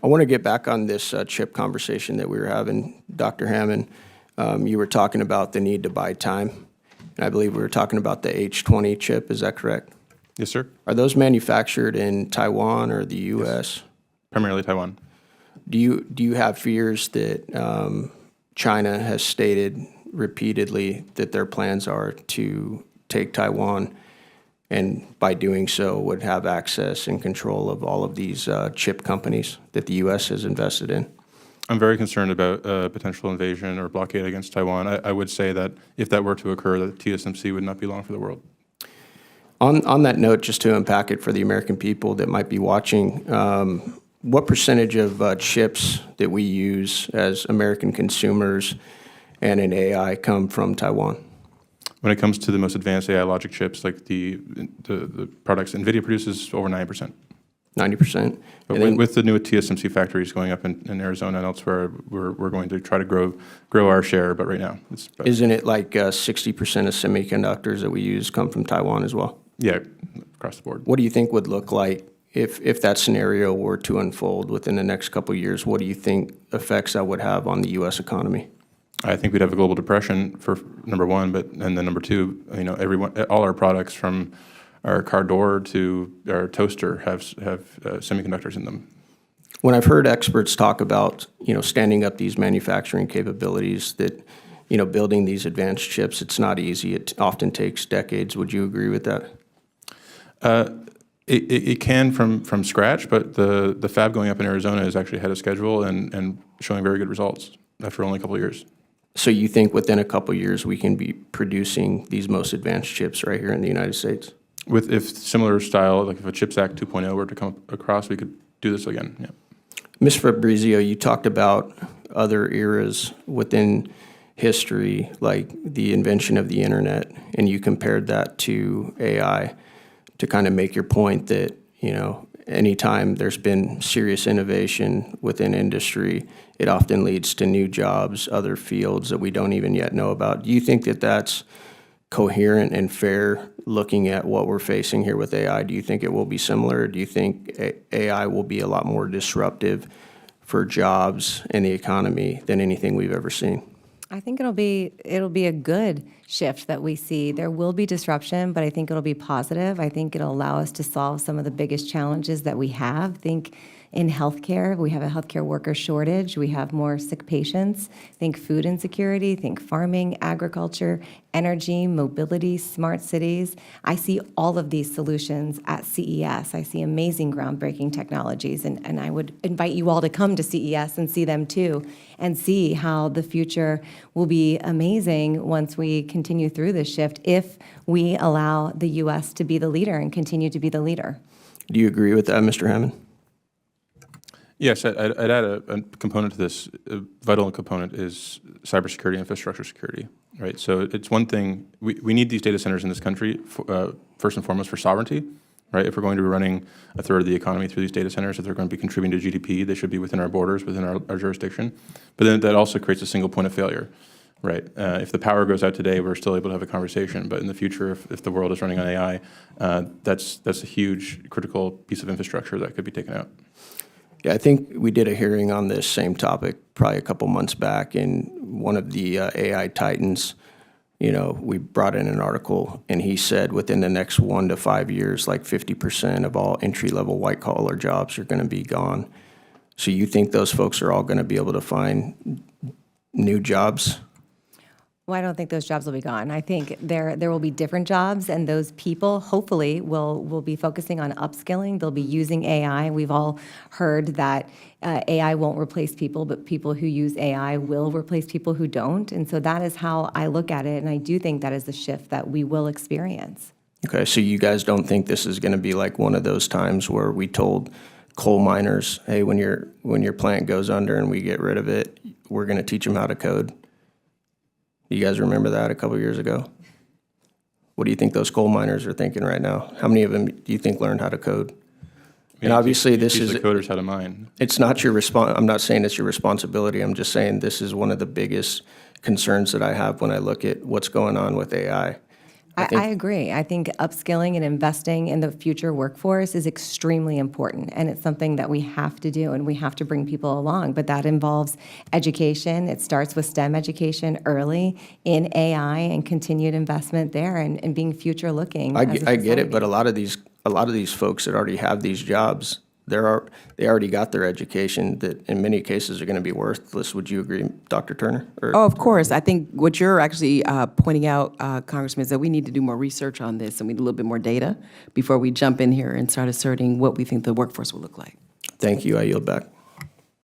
I want to get back on this chip conversation that we were having. Dr. Hammond, you were talking about the need to buy time. And I believe we were talking about the H20 chip. Is that correct? Yes, sir. Are those manufactured in Taiwan or the U.S.? Yes. Primarily Taiwan. Do you have fears that China has stated repeatedly that their plans are to take Taiwan, and by doing so would have access and control of all of these chip companies that the U.S. has invested in? I'm very concerned about potential invasion or blockade against Taiwan. I would say that if that were to occur, that TSMC would not be long for the world. On that note, just to unpack it for the American people that might be watching, what percentage of chips that we use as American consumers and in AI come from Taiwan? When it comes to the most advanced AI logic chips, like the products NVIDIA produces, over 9%. 90%. But with the new TSMC factories going up in Arizona and elsewhere, we're going to try to grow our share. But right now, it's isn't it like 60% of semiconductors that we use come from Taiwan as well? Yeah, across the board. What do you think would look like if that scenario were to unfold within the next couple of years? What do you think effects that would have on the U.S. economy? I think we'd have a global depression for number one, and then number two, all our products from our car door to our toaster have semiconductors in them. When I've heard experts talk about standing up these manufacturing capabilities, that building these advanced chips, it's not easy. It often takes decades. Would you agree with that? It can from scratch, but the fab going up in Arizona is actually ahead of schedule and showing very good results after only a couple of years. So you think within a couple of years we can be producing these most advanced chips right here in the United States? If similar style, like if a CHIPS Act 2.0 were to come across, we could do this again. Yeah. Ms. Fabrizio, you talked about other eras within history, like the invention of the internet, and you compared that to AI to kind of make your point that, anytime there's been serious innovation within industry, it often leads to new jobs, other fields that we don't even yet know about. Do you think that that's coherent and fair looking at what we're facing here with AI? Do you think it will be similar? Do you think AI will be a lot more disruptive for jobs and the economy than anything we've ever seen? I think it'll be a good shift that we see. There will be disruption, but I think it'll be positive. I think it'll allow us to solve some of the biggest challenges that we have. Think in healthcare, we have a healthcare worker shortage. We have more sick patients. Think food insecurity, think farming, agriculture, energy, mobility, smart cities. I see all of these solutions at CES. I see amazing groundbreaking technologies, and I would invite you all to come to CES and see them too, and see how the future will be amazing once we continue through this shift, if we allow the U.S. to be the leader and continue to be the leader. Do you agree with that, Mr. Hammond? Yes, I'd add a component to this. A vital component is cybersecurity, infrastructure security, right? So it's one thing, we need these data centers in this country, first and foremost for sovereignty, right? If we're going to be running a third of the economy through these data centers, if they're going to be contributing to GDP, they should be within our borders, within our jurisdiction. But then that also creates a single point of failure, right? If the power goes out today, we're still able to have a conversation. But in the future, if the world is running on AI, that's a huge critical piece of infrastructure that could be taken out. Yeah, I think we did a hearing on this same topic probably a couple months back, and one of the AI titans, we brought in an article, and he said within the next 1 to 5 years, like 50% of all entry-level white-collar jobs are going to be gone. So you think those folks are all going to be able to find new jobs? Well, I don't think those jobs will be gone. I think there will be different jobs, and those people hopefully will be focusing on upskilling. They'll be using AI. We've all heard that AI won't replace people, but people who use AI will replace people who don't. And so that is how I look at it, and I do think that is the shift that we will experience. Okay, so you guys don't think this is going to be like one of those times where we told coal miners, hey, when your plant goes under and we get rid of it, we're going to teach them how to code? You guys remember that a couple of years ago? What do you think those coal miners are thinking right now? How many of them do you think learned how to code? And obviously this is... the coders how to mine. It's not your I'm not saying it's your responsibility. I'm just saying this is one of the biggest concerns that I have when I look at what's going on with AI. I agree. I think upskilling and investing in the future workforce is extremely important, and it's something that we have to do, and we have to bring people along. But that involves education. It starts with STEM education early in AI and continued investment there, and being future looking. I get it, but a lot of these folks that already have these jobs, they already got their education that in many cases are going to be worthless. Would you agree, Dr. Turner? Oh, of course. I think what you're actually pointing out, Congressman, is that we need to do more research on this, and we need a little bit more data before we jump in here and start asserting what we think the workforce will look like. Thank you. I yield back.